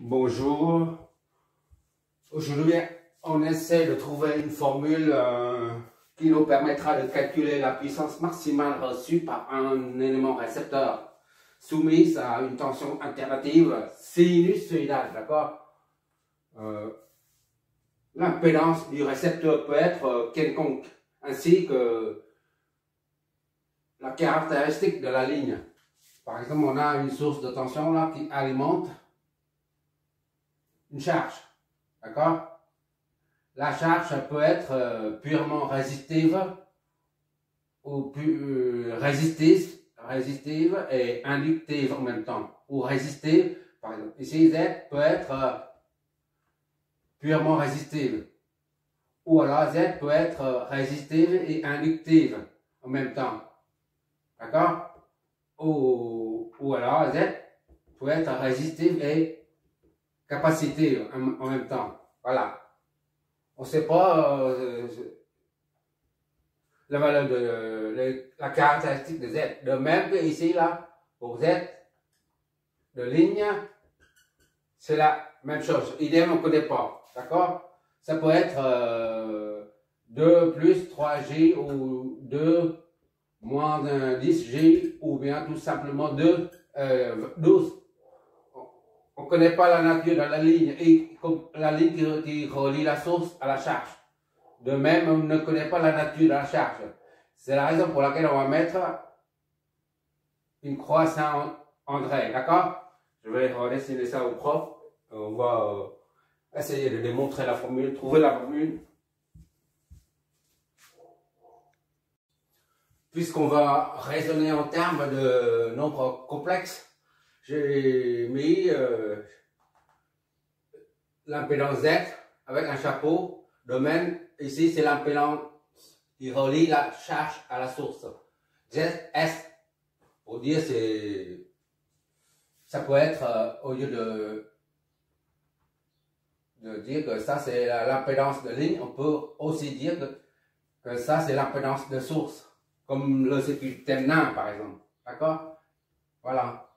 Bonjour. Aujourd'hui, on essaie de trouver une formule qui nous permettra de calculer la puissance maximale reçue par un élément récepteur soumis à une tension alternative sinusoïdale, d'accord? L'impédance du récepteur peut être quelconque, ainsi que la caractéristique de la ligne. Par exemple, on a une source de tension là qui alimente une charge, d'accord? La charge peut être purement résistive ou résistive et inductive en même temps, ou résistive. Par exemple, ici Z peut être purement résistive, ou alors Z peut être résistive et inductive en même temps, d'accord? Ou alors Z peut être résistive et capacitive en même temps. Voilà. On ne sait pas la valeur de la caractéristique de Z. De même que ici, là, pour Z de ligne, c'est la même chose. Idem, on ne connaît pas. D'accord? Ça peut être 2 plus 3J ou 2 moins 10J ou bien tout simplement 12. On ne connaît pas la nature de la ligne et la ligne qui relie la source à la charge. De même, on ne connaît pas la nature de la charge. C'est la raison pour laquelle on va mettre une croix Saint-André, d'accord? Je vais redessiner ça au prof. On va essayer de démontrer la formule, trouver la formule. Puisqu'on va raisonner en termes de nombres complexes, j'ai mis l'impédance Z avec un chapeau. De même, ici, c'est l'impédance qui relie la charge à la source. ZS, pour dire, ça peut être, au lieu de dire que ça, c'est l'impédance de ligne, on peut aussi dire que ça, c'est l'impédance de source. Comme le circuit nain, par exemple. D'accord? Voilà.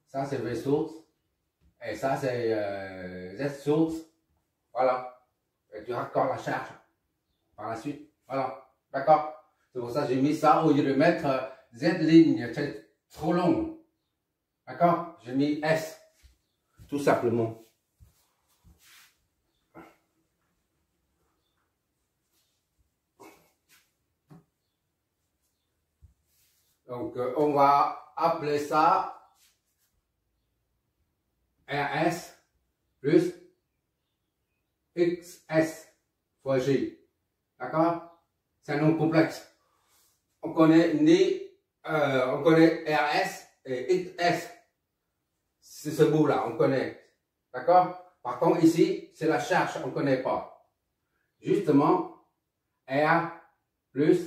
Ça, c'est V source. Et ça, c'est Z source. Voilà. Et tu raccordes la charge par la suite. Voilà. D'accord? C'est pour ça que j'ai mis ça au lieu de mettre Z ligne. C'est trop long. D'accord? J'ai mis S. Tout simplement. Donc, on va appeler ça RS plus XS fois G. D'accord? C'est un nom complexe. On connaît RS et XS. C'est ce bout-là, on connaît. D'accord? Par contre, ici, c'est la charge, on ne connaît pas. Justement, R plus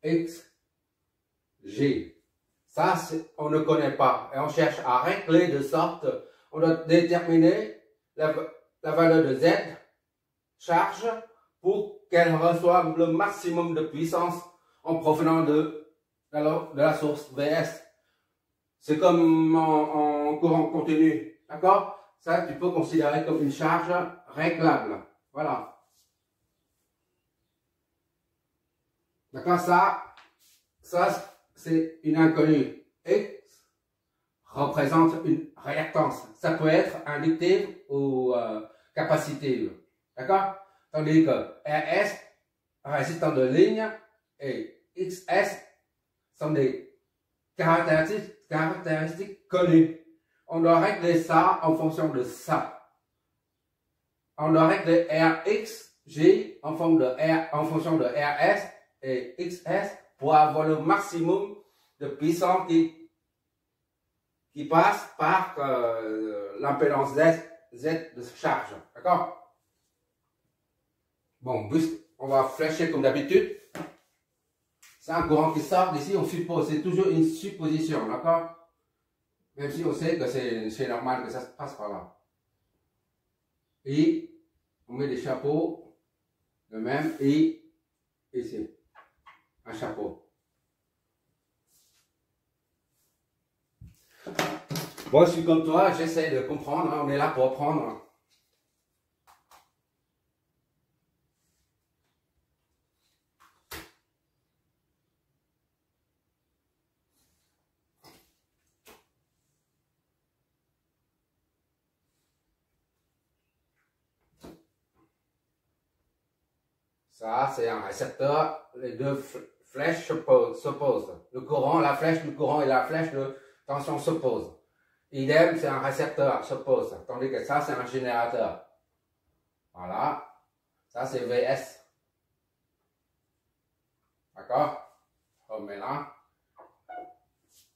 X G. Ça, on ne connaît pas. Et on cherche à régler de sorte, on doit déterminer la valeur de Z, charge, pour qu'elle reçoive le maximum de puissance en provenant de la source VS. C'est comme en courant continu. D'accord? Ça, tu peux considérer comme une charge réglable. Voilà. D'accord? Ça c'est une inconnue. X représente une réactance. Ça peut être inductive ou capacitive. D'accord? Tandis que RS, résistant de ligne, et XS sont des caractéristiques connues. On doit régler ça en fonction de ça. On doit régler RXG en fonction de RS et XS pour avoir le maximum de puissance qui passe par l'impédance Z de charge. D'accord? Bon, on va flécher comme d'habitude. C'est un courant qui sort d'ici, on suppose. C'est toujours une supposition, d'accord? Même si on sait que c'est normal que ça se passe par là. Et on met des chapeaux, de même, et ici, un chapeau. Moi, je suis comme toi, j'essaie de comprendre, hein, on est là pour apprendre. Ça, c'est un récepteur. Les deux flèches s'opposent. Le courant, la flèche du courant et la flèche de tension s'opposent. Idem, c'est un récepteur, s'oppose. Tandis que ça, c'est un générateur. Voilà. Ça, c'est VS. D'accord? On met là.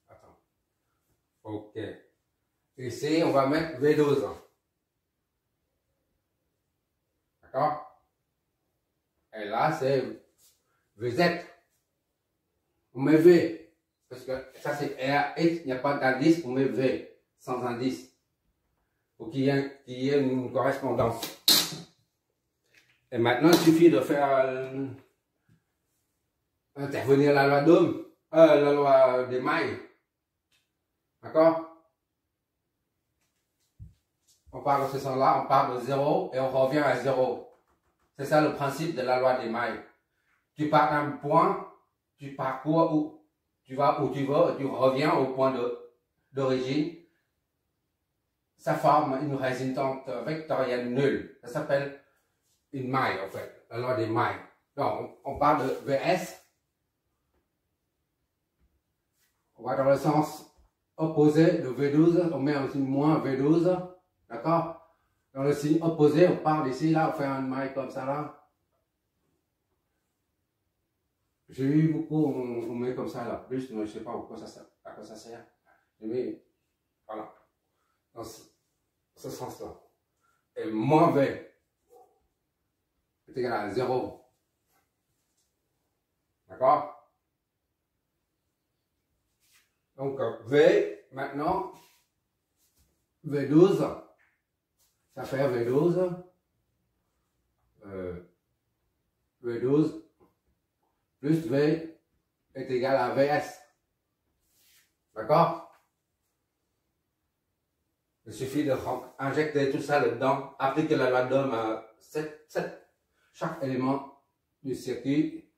Attends. OK. Ici, on va mettre V12. D'accord? Et là, c'est VZ. On met V. Parce que ça, c'est RX, il n'y a pas d'indice, on met V. Sans indice. Pour qu'il y ait une correspondance. Et maintenant, il suffit de faire intervenir la loi d'Ohm, la loi des mailles. D'accord? On part de ce sens-là, on part de 0 et on revient à 0. C'est ça le principe de la loi des mailles. Tu pars d'un point, tu parcours où tu vas où tu veux, tu reviens au point d'origine. Ça forme une résultante vectorielle nulle. Ça s'appelle une maille, en fait, la loi des mailles. Donc, on parle de VS. On va dans le sens opposé de V12, on met un signe moins V12, d'accord? Dans le signe opposé, on part d'ici, là, on fait une maille comme ça, là. J'ai eu beaucoup, on met comme ça, là, plus, mais je ne sais pas à quoi ça sert. J'ai mis, voilà, dans ce sens-là. Et moins V est égal à 0. D'accord? Donc, V, maintenant, V12, ça fait V12, V12 plus V est égal à VS. D'accord? Il suffit de injecter tout ça dedans, appliquer la loi d'Ohm à chaque élément du circuit.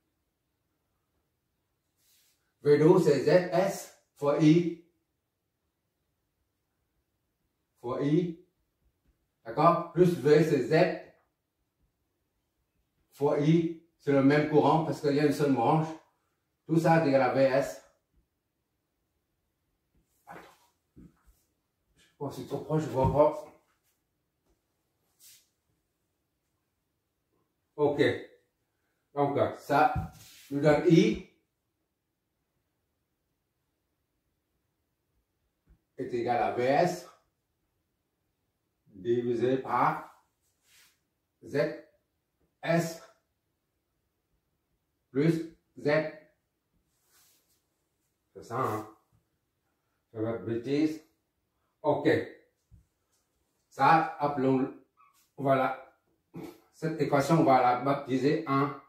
V12 c'est ZS fois I. Fois I. D'accord? Plus V c'est Z fois I. C'est le même courant parce qu'il y a une seule branche. Tout ça est égal à VS. Attends. Bon, c'est trop proche, je vois pas. OK. Donc, ça nous donne I est égal à VS divisé par ZS plus Z. C'est ça, hein? Ça va être bêtise. OK. Ça, appelons, voilà. Cette équation, on va la baptiser 1.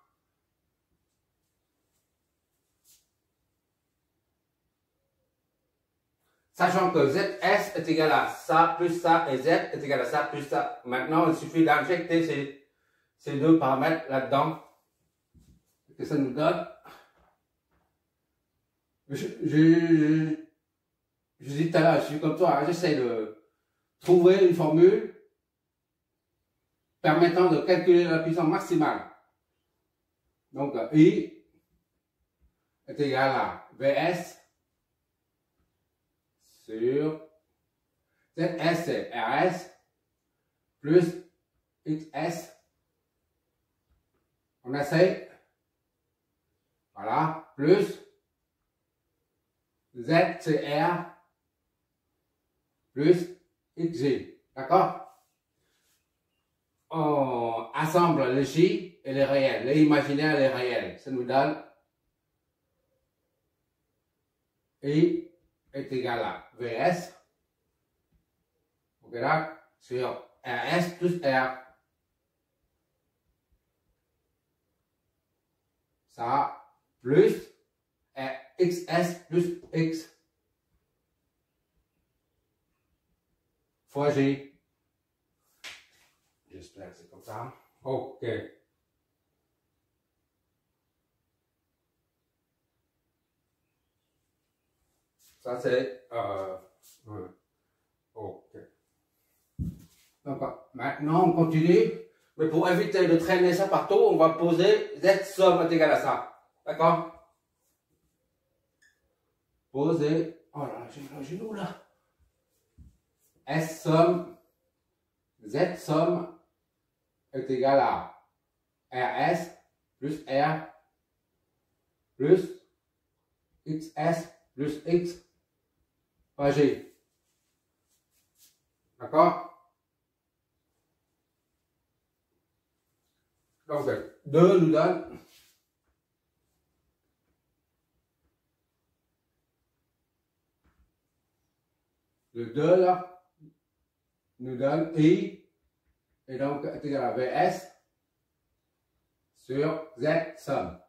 Sachant que ZS est égal à ça plus ça et Z est égal à ça plus ça. Maintenant, il suffit d'injecter ces deux paramètres là-dedans. Que ça nous donne. Je dis tout à l'heure, je suis comme toi, j'essaie de trouver une formule permettant de calculer la puissance maximale. Donc, I est égal à VS sur ZS c'est RS plus XS. On essaie. Voilà, plus Z c'est R plus XG. D'accord? On assemble les J et les réels, les imaginaires et les réels. Ça nous donne I est égal à VS. Ok là, sur RS plus R. Ça plus XS plus X. fois J. J'espère que c'est comme ça. Ok. Ça c'est ok. Donc maintenant on continue. Mais pour éviter de traîner ça partout, on va poser Z somme est égal à ça. D'accord? Poser. Oh là, j'ai le genou là. S somme. Z somme est égal à RS plus R plus XS plus X par G. D'accord? Donc 2 nous donne le 2 là nous donne I et donc est égal à VS sur Z somme.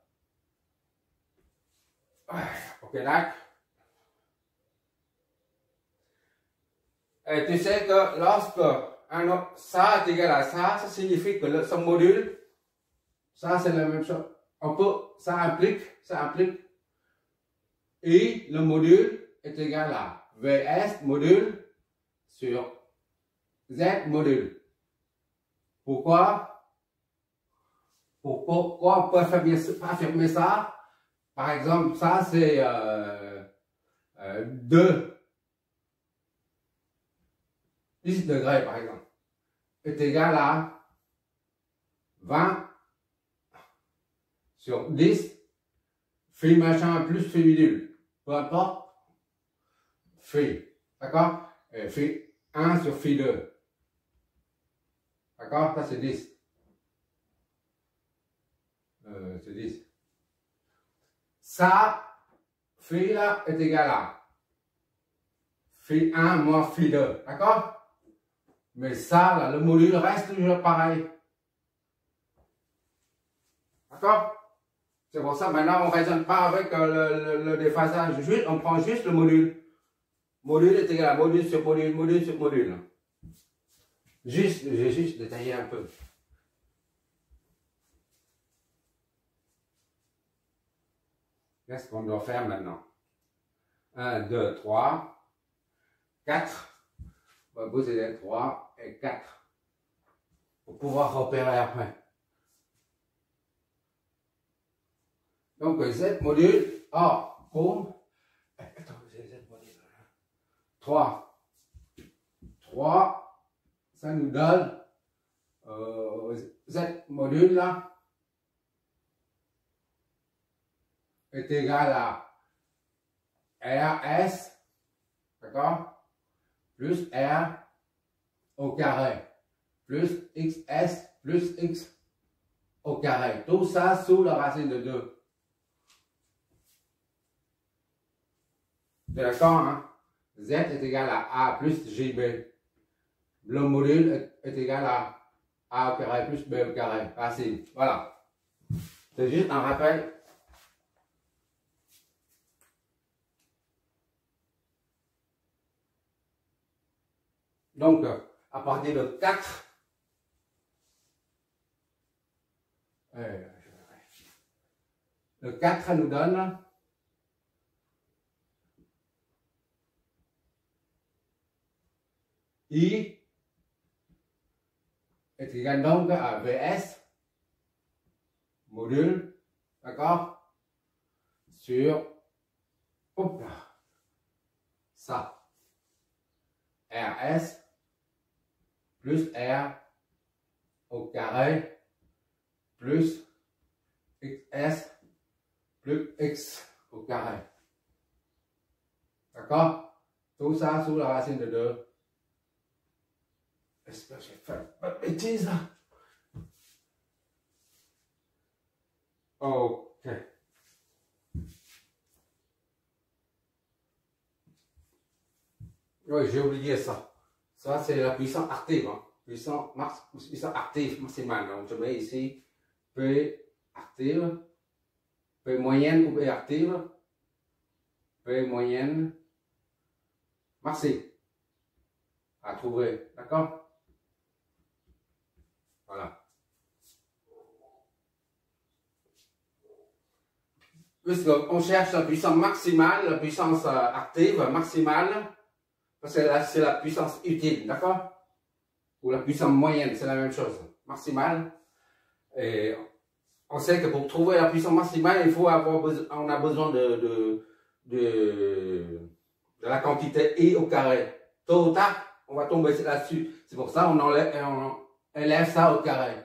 Ok, d'accord. Et tu sais que lorsque ça est égal à ça signifie que son module, ça c'est la même chose. On peut, ça implique I, le module est égal à VS module sur Z module. Pourquoi? Pourquoi on peut affirmer ça? Par exemple, ça c'est 2 10 degrés par exemple est égal à 20 sur 10 phi machin plus phi bidule. Peu importe. Phi. D'accord? Phi 1 sur phi 2. D'accord? Ça c'est 10. C'est 10. Ça, phi là est égal à phi 1 moins phi 2. D'accord? Mais ça, là, le module reste toujours pareil. D'accord? C'est pour ça, maintenant, on ne raisonne pas avec le déphasage. Juste, on prend juste le module. Module est égal à module sur module, module sur module. Juste, j'ai juste détaillé un peu. Qu'est-ce qu'on doit faire maintenant? 1, 2, 3, 4. On va poser les 3 et 4 pour pouvoir repérer après. Donc Z module, comme, attends, Z module, 3, ça nous donne Z module là est égal à RS, d'accord? Plus R au carré, plus XS plus X au carré. Tout ça sous la racine de 2. C'est d'accord, hein? Z est égal à A plus JB. Le module est égal à A au carré plus B au carré. Racine. Voilà. C'est juste un rappel. Donc, à partir de 4, le 4 nous donne I est égal donc à VS module, d'accord, sur ça, RS plus R au carré plus XS plus X au carré. D'accord? Tout ça sous la racine de 2. Est-ce que j'ai fait pas de bêtises là? Ok. Oui, j'ai oublié ça. Ça, c'est la puissance active. Hein. Puissance active maximale. Donc, je mets ici P active, P moyenne ou P active, P moyenne maxi. à trouver. D'accord? Voilà. Puisqu'on cherche la puissance maximale, la puissance active maximale, parce que là, c'est la puissance utile, d'accord? Ou la puissance moyenne, c'est la même chose, maximale. Et on sait que pour trouver la puissance maximale, on a besoin de la quantité I au carré. Tôt ou tard, on va tomber là-dessus. C'est pour ça qu'on élève ça au carré.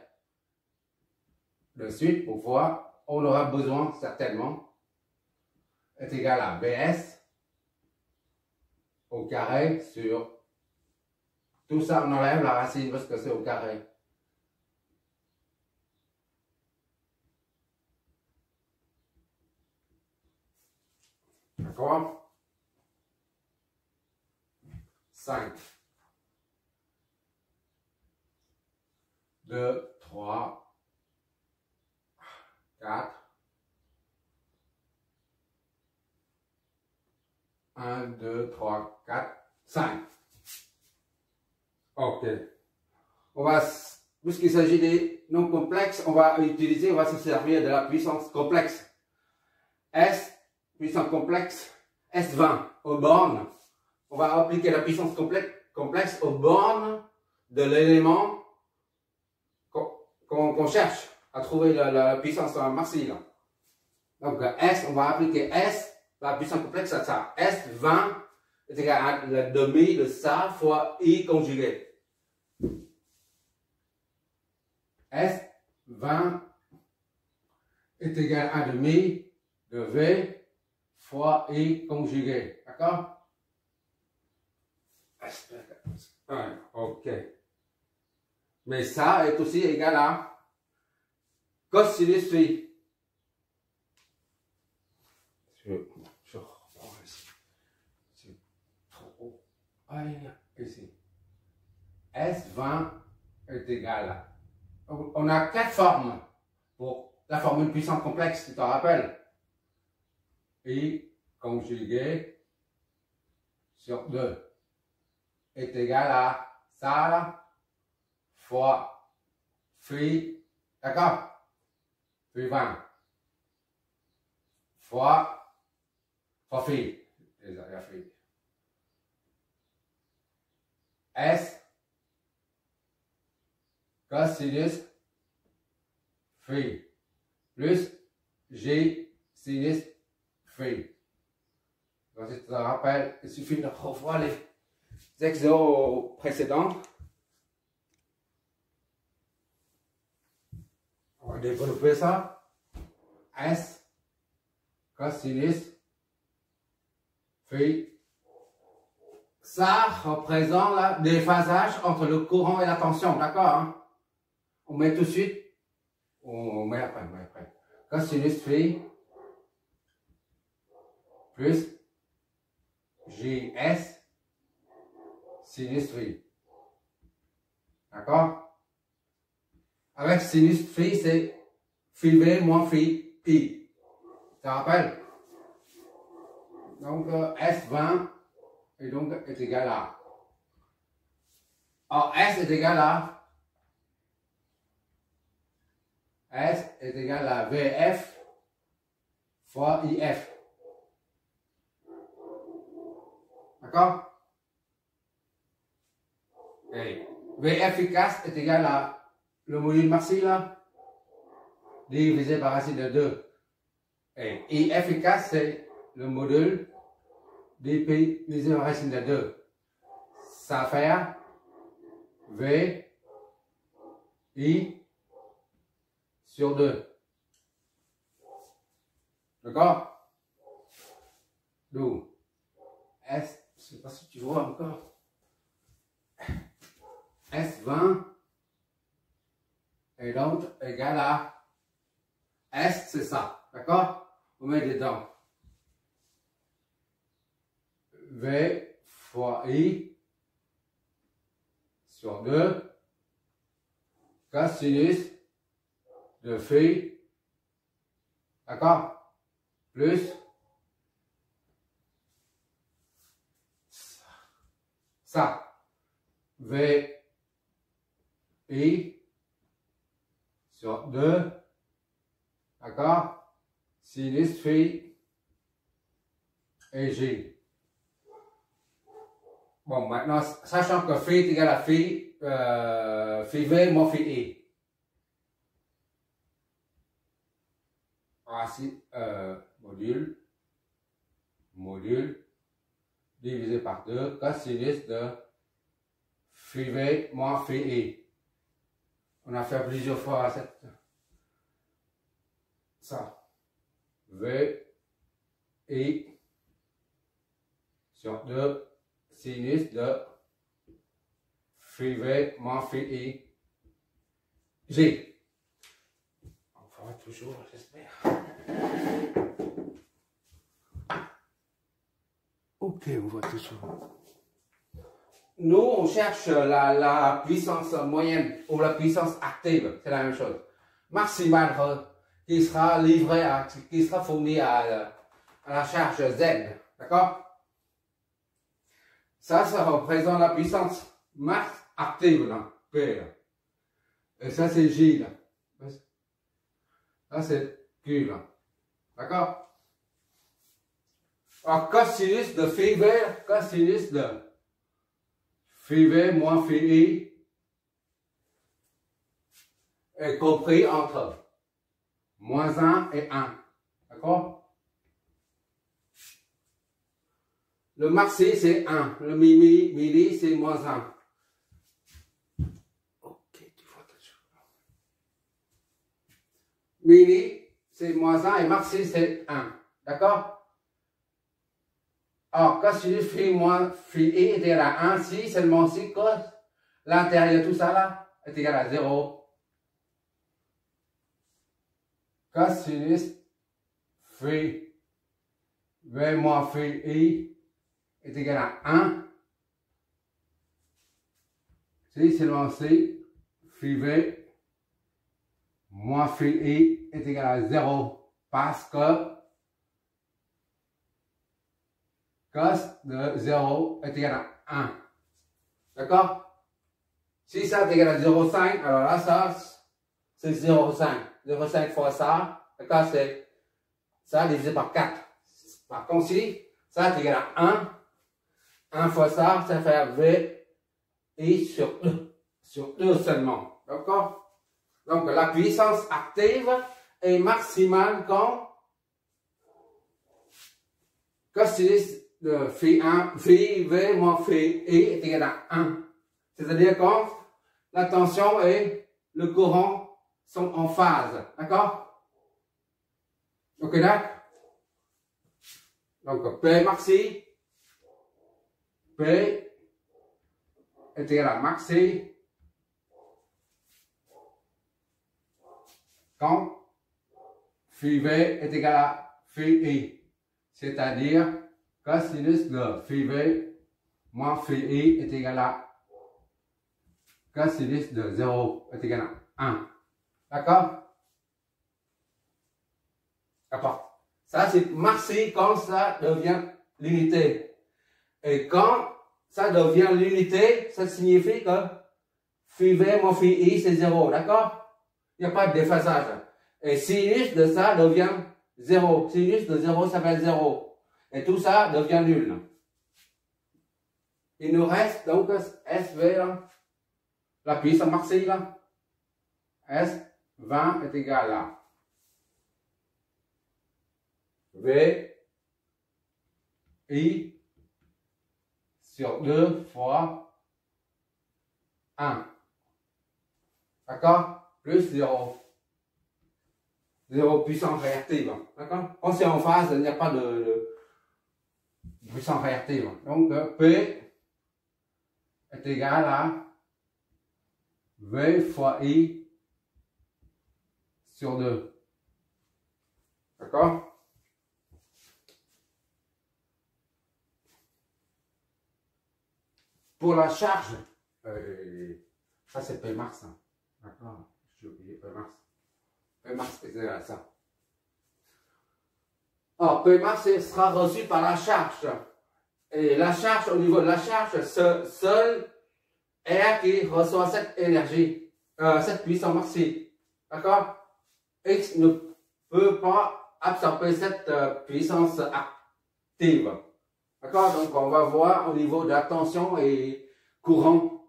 De suite, pour voir, on aura besoin certainement est égal à BS au carré sur tout ça, on enlève la racine parce que c'est au carré. D'accord? 5, 2, 3, 4, 1, 2, 3, 4, 5. Ok. Puisqu'il s'agit des nombres complexes, on va se servir de la puissance complexe. S, puissance complexe, S20 aux bornes. On va appliquer la puissance complexe aux bornes de l'élément qu'on cherche à trouver la puissance maximale. Donc S, on va appliquer S. La puissance complexe, c'est ça. S20 est égal à la demi de ça fois I conjugué. S20 est égal à demi de V fois I conjugué. D'accord? Ok. Mais ça est aussi égal à cosinus phi. Je reprends ici. C'est trop. Ici. S20 est égal à. On a 4 formes pour la formule puissance complexe, tu t'en rappelles? I conjugué sur 2 est égal à ça là, fois phi, d'accord? Phi 20 fois phi. S cosinus phi plus G sinus phi. Donc, je te rappelle, il suffit de revoir les exos précédents. On va développer ça. S cosinus phi. Ça représente le déphasage entre le courant et la tension, d'accord? Hein? On met tout de suite, on met après. Cosinus phi plus JS sinus phi. D'accord? Avec sinus phi, c'est phi V moins phi I. Tu te rappelles? Donc S20 et donc est égal à. Alors S est égal à. S est égal à VF fois IF. D'accord? Et V efficace est égal à le module maxi là, divisé par racine de 2. Et I efficace, c'est le module divisé par racine de 2. Ça fait V I sur 2. D'accord? D'où S, je ne sais pas si tu vois encore. S20 et donc égal à S, c'est ça. D'accord? On met dedans V fois I sur 2 cosinus de phi, d'accord, plus ça. V, I, sur 2, d'accord? Sinus phi et J. Bon, maintenant, sachant que phi est égal à phi V moins phi I. Ainsi, module, divisé par 2, cosinus de phi V moins phi I. On a fait plusieurs fois ça. V, I, sur 2, sinus de phi V moins phi I, G. On fera toujours, j'espère. Ok, on voit toujours. Nous, on cherche la puissance moyenne ou la puissance active, c'est la même chose. Maximale qui sera livrée, qui sera fournie à la charge Z, d'accord? Ça représente la puissance max active, là, P, là. Et ça, c'est J, là. Ça, c'est Q, là. D'accord? Alors, cosinus de phi V, cosinus de phi V moins phi I est compris entre moins 1 et 1. D'accord? Le maxi, c'est 1. Le milli, c'est moins 1. Ok, tu vois quelque chose. Milli, c'est moins 1 et maxi, c'est 1. D'accord? Alors, cosinus phi moins phi I est égal à 1 si, seulement si cos, l'intérieur de tout ça là, est égal à 0. Cosinus phi V moins phi I est égal à 1. Si, seulement si, phi V moins phi I est égal à 0. Parce que cos de 0 est égal à 1. D'accord? Si ça est égal à 0,5, alors là, ça, c'est 0,5. 0,5 fois ça, d'accord, c'est ça divisé par 4. Par contre, si ça est égal à 1, 1 fois ça, ça fait V I sur 2. Sur 2 seulement. D'accord? Donc, la puissance active est maximale quand cosinus de phi V moins phi I est égal à 1. C'est-à-dire quand la tension et le courant sont en phase. D'accord? Ok, d'accord? Donc, P maxi, P est égal à maxi quand phi V est égal à phi I. C'est-à-dire cosinus de phi V moins phi I est égal à cosinus de 0 est égal à 1. D'accord? D'accord. Ça, c'est maxi quand ça devient l'unité. Et quand ça devient l'unité, ça signifie que phi V moins phi I, c'est 0. D'accord? Il n'y a pas de déphasage. Et sinus de ça devient 0. Sinus de 0 s'appelle 0. Et tout ça devient nul. Il nous reste donc SV, là, la puissance maxi, là. S20 est égal à V I sur 2 fois 1. D'accord? Plus 0. 0 puissance réactive. D'accord? Quand c'est en phase, il n'y a pas de puissance réactive. Donc, P est égal à V fois I sur 2. D'accord? Pour la charge, ça c'est P max. Hein. D'accord? J'ai oublié P max. P max est égal à ça. Alors, P max sera reçu par la charge. Et la charge, au niveau de la charge, seule R qui reçoit cette énergie, cette puissance maxi. D'accord? X ne peut pas absorber cette puissance active. D'accord? Donc, on va voir au niveau de la tension et courant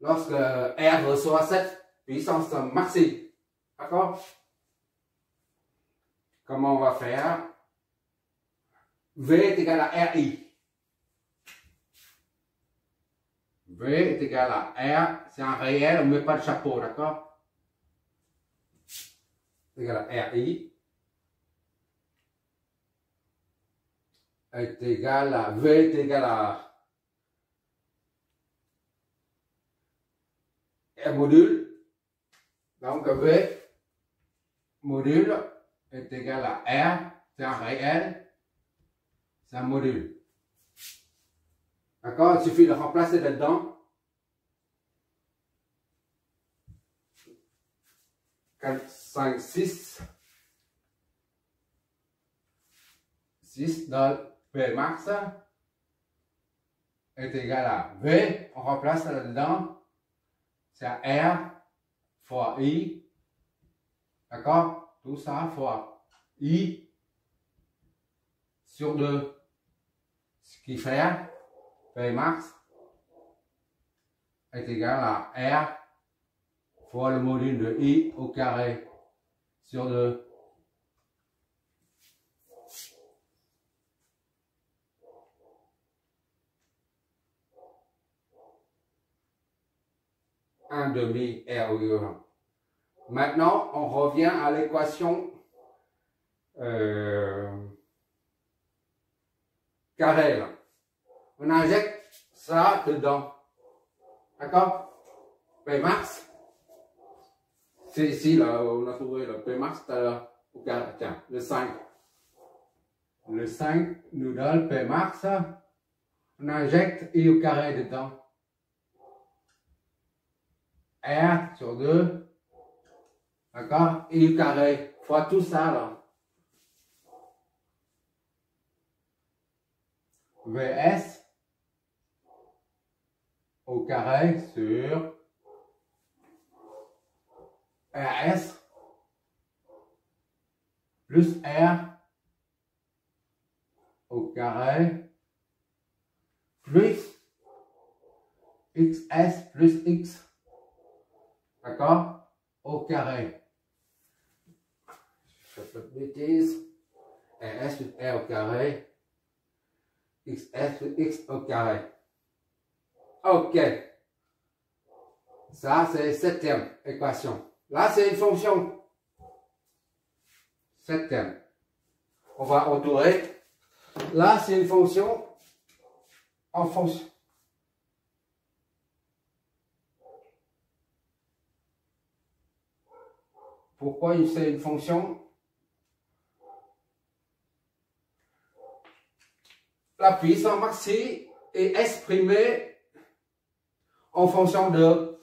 lorsque R reçoit cette puissance maxi. D'accord? Comment on va faire? V est égal à RI. V est égal à R, c'est un réel, on ne met pas de chapeau, d'accord? C'est égal à RI. Est égal à V est égal à R module. Donc V module est égal à R, c'est un réel, c'est un module. D'accord? Il suffit de remplacer dedans. 4, 5, 6. 6 dans P max est égal à V. On remplace là-dedans. C'est R fois I. D'accord? Tout ça fois I sur 2. Ce qui fait P max est égal à R fois le module de I au carré sur 2. Un demi R au 1. Maintenant, on revient à l'équation carré. Là. On injecte ça dedans. D'accord? P max. C'est ici, là, on a trouvé le P max tout à l'heure. Tiens, le 5. Le 5 nous donne P max. On injecte I au carré dedans. R sur 2. D'accord? I au carré. Fois tout ça, là. VS au carré sur RS plus R au carré plus XS plus X, d'accord, au carré. Je fais pas de bêtises. RS plus R au carré. XS plus X au carré. Ok. Ça, c'est septième équation. Là, c'est une fonction. Septième. On va entourer. Là, c'est une fonction en fonction. Pourquoi c'est une fonction? La puissance maxi est exprimée en fonction de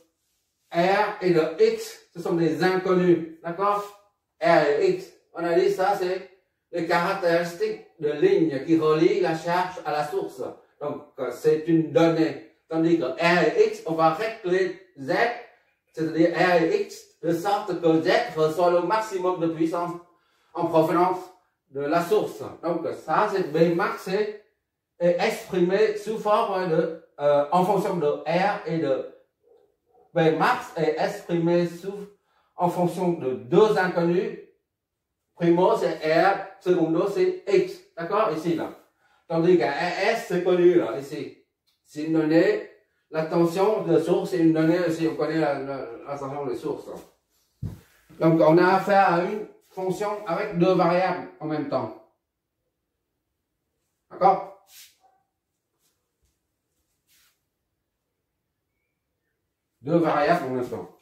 R et de X. Ce sont des inconnus. D'accord? R et X. On a dit ça, c'est les caractéristiques de ligne qui relient la charge à la source. Donc, c'est une donnée. Tandis que R et X, on va régler Z, c'est-à-dire R et X, de sorte que Z reçoit le maximum de puissance en provenance de la source. Donc, ça, c'est B max est exprimé sous forme de, en fonction de R et de B max est exprimé en fonction de deux inconnus. Primo, c'est R, secondo, c'est X. D'accord? Ici, là. Tandis qu'un RS, c'est connu, là, ici. C'est une donnée. La tension de source, c'est une donnée aussi. On connaît la tension de source. Là. Donc, on a affaire à une fonction avec deux variables en même temps. D'accord? Deux variables en même temps.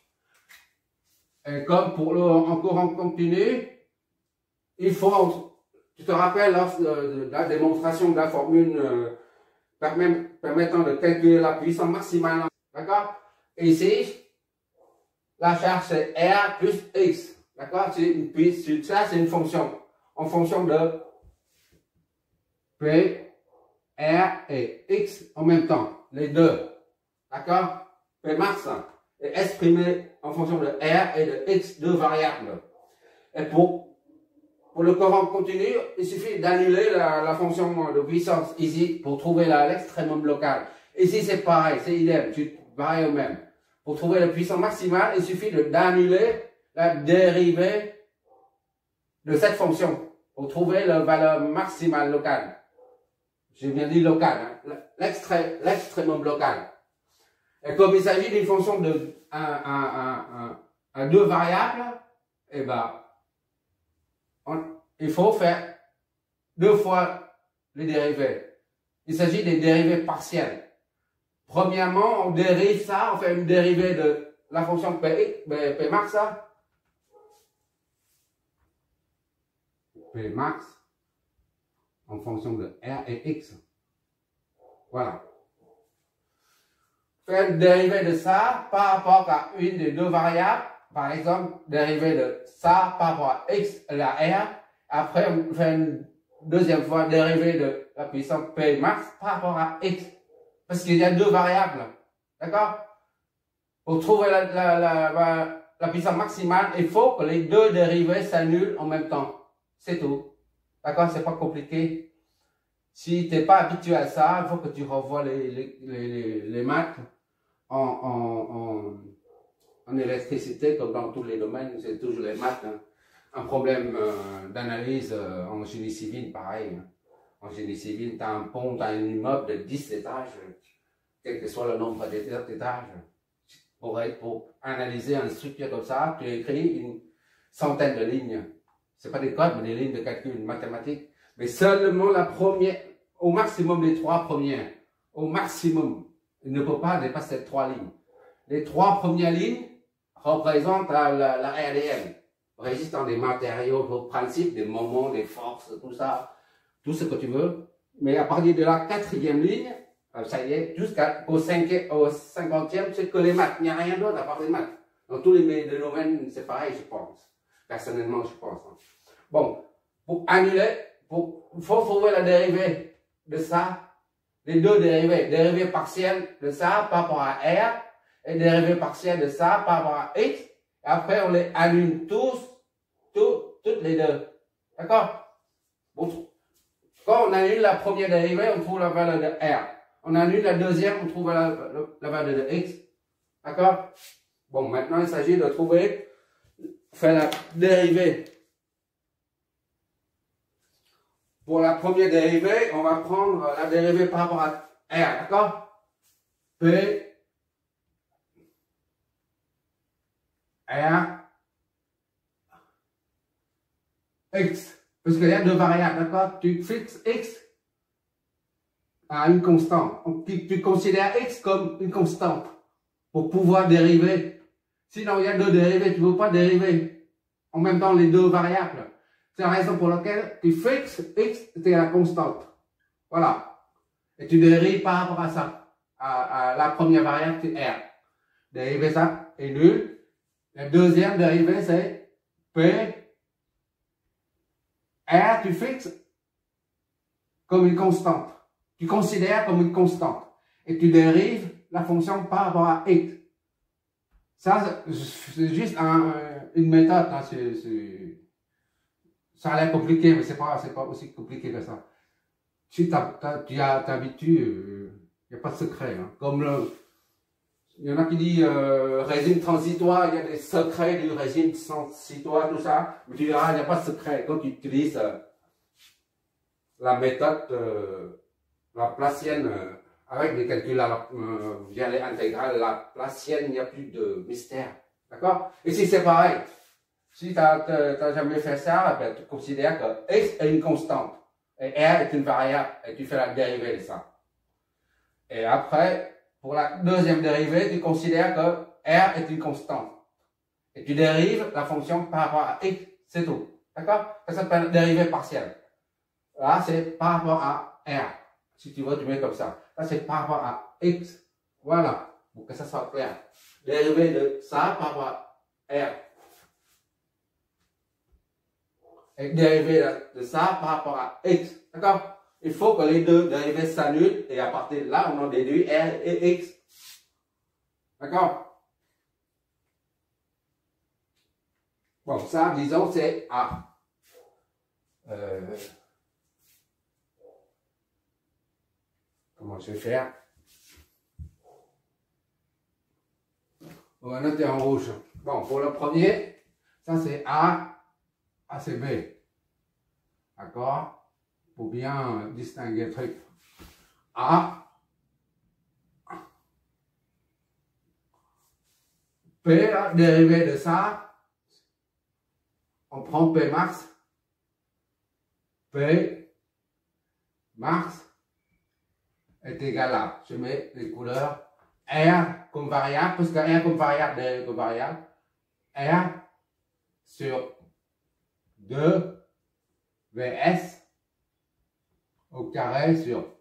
Et comme pour en courant continu, il faut, tu te rappelles lors de la démonstration de la formule permettant de calculer la puissance maximale. D'accord? Ici, la charge c'est R plus X. D'accord? Ça, c'est une fonction. En fonction de P, R et X en même temps. Les deux. D'accord? Pmax est exprimé en fonction de R et de X, deux variables. Et pour le courant continu, il suffit d'annuler la fonction de puissance ici pour trouver l'extrémum local. Ici, c'est pareil, c'est idem, pareil au même. Pour trouver la puissance maximale, il suffit d'annuler la dérivée de cette fonction pour trouver la valeur maximale locale. J'ai bien dit local, hein, l'extrémum local. Et comme il s'agit d'une fonction de à deux variables, eh ben, il faut faire deux fois les dérivés. Il s'agit des dérivés partiels. Premièrement, on dérive ça, on fait une dérivée de la fonction Pmax, Pmax en fonction de R et X. Voilà. Faire une dérivée de ça par rapport à une des deux variables. Par exemple, dérivée de ça par rapport à X et la R. Après, on fait une deuxième fois dérivée de la puissance Pmax par rapport à X. Parce qu'il y a deux variables. D'accord? Pour trouver la puissance maximale, il faut que les deux dérivés s'annulent en même temps. C'est tout. D'accord? C'est pas compliqué. Si tu n'es pas habitué à ça, il faut que tu revoies les maths en électricité, comme dans tous les domaines, c'est toujours les maths. Hein. Un problème d'analyse en génie civil, pareil. Hein. En génie civil, tu as un pont, tu as un immeuble de 10 étages, quel que soit le nombre d'étages. Pour analyser une structure comme ça, tu écris une centaine de lignes. Ce n'est pas des codes, mais des lignes de calcul mathématiques. Mais seulement la première, au maximum les trois premières. Au maximum. Il ne peut pas dépasser ces trois lignes. Les trois premières lignes représentent la RDM. Résistant des matériaux, des principes, des moments, des forces, tout ça. Tout ce que tu veux. Mais à partir de la quatrième ligne, ça y est, jusqu'au 50e, c'est que les maths. Il n'y a rien d'autre à part les maths. Dans tous les domaines, c'est pareil, je pense. Personnellement, je pense. Bon, pour annuler, il faut trouver la dérivée de ça. Les deux dérivés. Dérivée partielle de ça par rapport à R et dérivée partielle de ça par rapport à X. Et après, on les annule toutes les deux. D'accord? Bon, quand on annule la première dérivée, on trouve la valeur de R. On annule la deuxième, on trouve la valeur de X. D'accord? Bon, maintenant, il s'agit de trouver, faire la dérivée. Pour la première dérivée, on va prendre la dérivée par rapport à R. D'accord? P, R, X. Parce qu'il y a deux variables, d'accord? Tu fixes X à une constante. Tu considères X comme une constante pour pouvoir dériver. Sinon, il y a deux dérivés, tu ne veux pas dériver en même temps les deux variables. C'est la raison pour laquelle tu fixes X, c'est la constante. Voilà. Et tu dérives par rapport à ça. À la première variable, c'est R. Dériver ça est nul. La deuxième dérivée, c'est P. R, tu fixes comme une constante. Tu considères comme une constante. Et tu dérives la fonction par rapport à X. Ça, c'est juste une méthode. Hein, ça a l'air compliqué, mais c'est pas aussi compliqué que ça. Si tu t'habitues, il n'y a pas de secret. Hein. Comme il y en a qui disent régime transitoire, il y a des secrets du régime transitoire, tout ça. Mais tu diras, il n'y a pas de secret. Quand tu utilises la méthode laplacienne avec des calculs via les intégrales laplaciennes, il n'y a plus de mystère. D'accord? Ici, c'est pareil. Si tu n'as jamais fait ça, ben, tu considères que X est une constante et R est une variable et tu fais la dérivée de ça. Et après, pour la deuxième dérivée, tu considères que R est une constante. Et tu dérives la fonction par rapport à X, c'est tout. D'accord? Ça s'appelle dérivée partielle. Là, c'est par rapport à R. Si tu veux, tu mets comme ça. Là, c'est par rapport à X. Voilà. Pour que ça soit clair. Dérivée de ça par rapport à R. Et dérivé de ça par rapport à X. D'accord? Il faut que les deux dérivés s'annulent et à partir de là, on en déduit R et X. D'accord? Bon, ça, disons, c'est A. Comment je vais faire? On va noter en rouge. Bon, pour le premier, ça c'est A, A c'est B. D'accord? Pour bien distinguer le truc. A, P, là, dérivé de ça, on prend P max. P max est égal à, je mets les couleurs, R comme variable, parce que R comme variable, dérivé comme variable, R sur 2 VS au carré sur,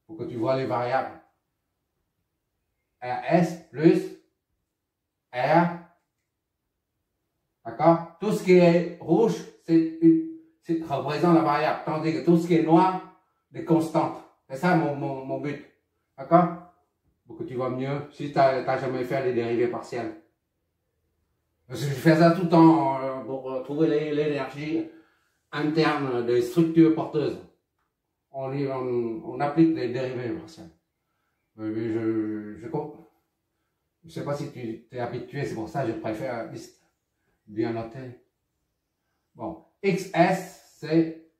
pour que tu vois les variables, RS plus R, d'accord? Tout ce qui est rouge, représente la variable, tandis que tout ce qui est noir, des constantes. C'est ça mon but, d'accord? Pour que tu vois mieux, si tu n'as jamais fait les dérivés partiels. Parce que je fais ça tout le temps pour trouver l'énergie interne des structures porteuses. On applique les dérivés partiels. Je ne sais pas si tu t'es habitué, c'est pour ça que je préfère bien noter. Bon, XS, c'est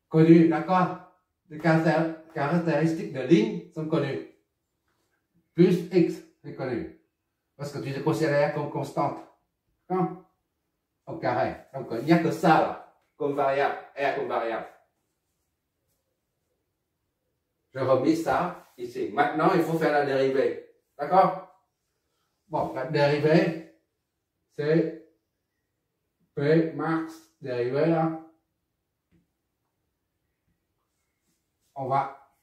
connu, d'accord? Les caractéristiques de ligne sont connues. Plus X, c'est connu. Parce que tu les considères comme constante. Hein? Au carré. Donc, il n'y a que ça, là, comme variable, R comme variable. Je remis ça ici. Maintenant, il faut faire la dérivée. D'accord? Bon, la dérivée, c'est P max dérivée, là. On va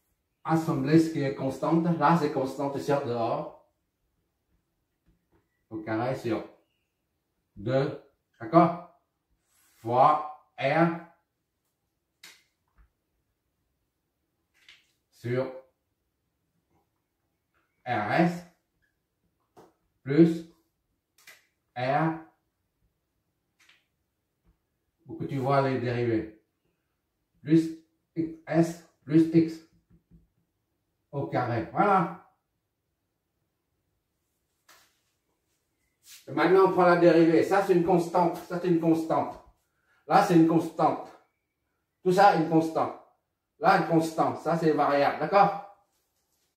assembler ce qui est constante. Là, c'est constante sur dehors. Au carré sur 2. D'accord? Fois R sur RS plus R pour que tu vois les dérivés. Plus S plus X au carré. Voilà. Et maintenant, on prend la dérivée. Ça, c'est une constante. Ça, c'est une constante. Là, c'est une constante. Tout ça, une constante. Là, une constante. Ça, c'est variable. D'accord?